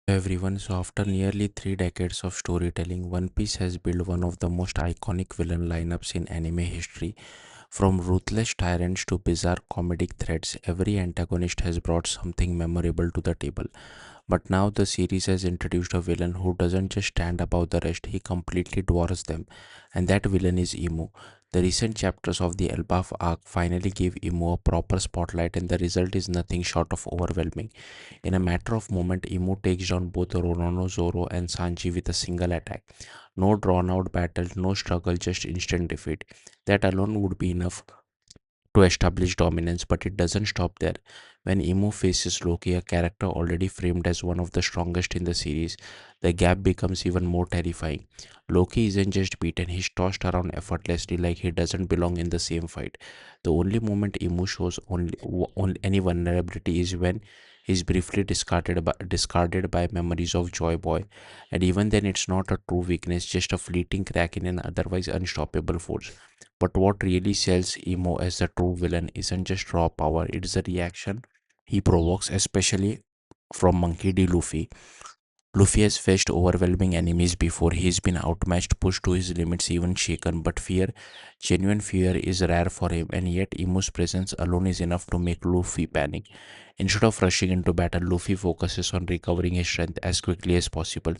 Everyone, so after nearly 3 decades of storytelling, One Piece has built one of the most iconic villain lineups in anime history. From ruthless tyrants to bizarre comedic threats, every antagonist has brought something memorable to the table. But now the series has introduced a villain who doesn't just stand above the rest, he completely dwarfs them. And that villain is Emu. The recent chapters of the Elbaf arc finally gave Emu a proper spotlight, and the result is nothing short of overwhelming. In a matter of moment, Emu takes down both Roronoa, Zoro, and Sanji with a single attack. No drawn out battle, no struggle, just instant defeat. That alone would be enough to establish dominance, but it doesn't stop there. When Emu faces Loki, a character already framed as one of the strongest in the series, the gap becomes even more terrifying. Loki isn't just beaten, he's tossed around effortlessly like he doesn't belong in the same fight. The only moment Emu shows any vulnerability is when he's briefly discarded by memories of Joy Boy, and even then it's not a true weakness, just a fleeting crack in an otherwise unstoppable force. But what really sells Emo as the true villain isn't just raw power, it's the reaction he provokes, especially from Monkey D. Luffy. Luffy has faced overwhelming enemies before. He's been outmatched, pushed to his limits, even shaken. But genuine fear, is rare for him, and yet Imu's presence alone is enough to make Luffy panic. Instead of rushing into battle, Luffy focuses on recovering his strength as quickly as possible,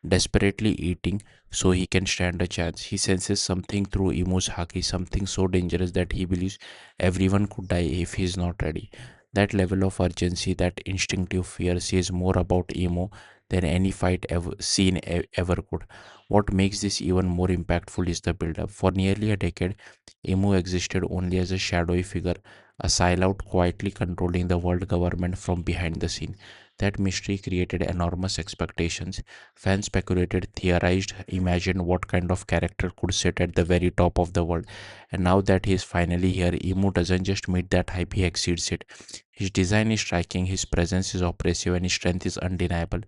desperately eating so he can stand a chance. He senses something through Imu's haki, something so dangerous that he believes everyone could die if he's not ready. That level of urgency, that instinctive fear, says more about Emo than any fight ever could. What makes this even more impactful is the build-up. For nearly a decade, Emu existed only as a shadowy figure, a sideout quietly controlling the world government from behind the scene. That mystery created enormous expectations. Fans speculated, theorized, imagined what kind of character could sit at the very top of the world. And now that he is finally here, Emu doesn't just meet that hype, he exceeds it. His design is striking, his presence is oppressive, and his strength is undeniable.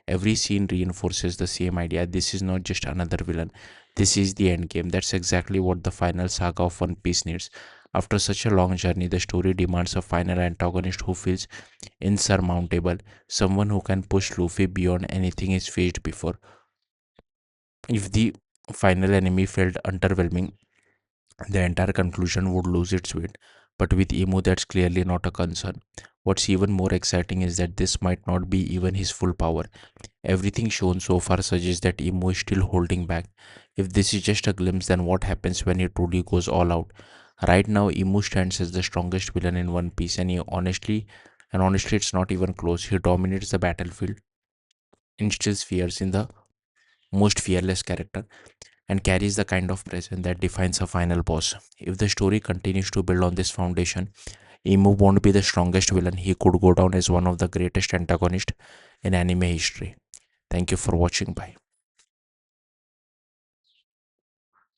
Every scene reinforces the same idea. This is not just another villain. This is the end game. That's exactly what the final saga of One Piece needs. After such a long journey, the story demands a final antagonist who feels insurmountable, someone who can push Luffy beyond anything he's faced before. If the final enemy felt underwhelming, the entire conclusion would lose its weight. But with Emu, that's clearly not a concern. What's even more exciting is that this might not be even his full power. Everything shown so far suggests that Emo is still holding back. If this is just a glimpse, then what happens when he truly goes all out? Right now, Emu stands as the strongest villain in One Piece, and honestly, it's not even close. He dominates the battlefield, instills fears in the most fearless character, and carries the kind of presence that defines a final boss. If the story continues to build on this foundation, Emu won't be the strongest villain. He could go down as one of the greatest antagonists in anime history. Thank you for watching. Bye.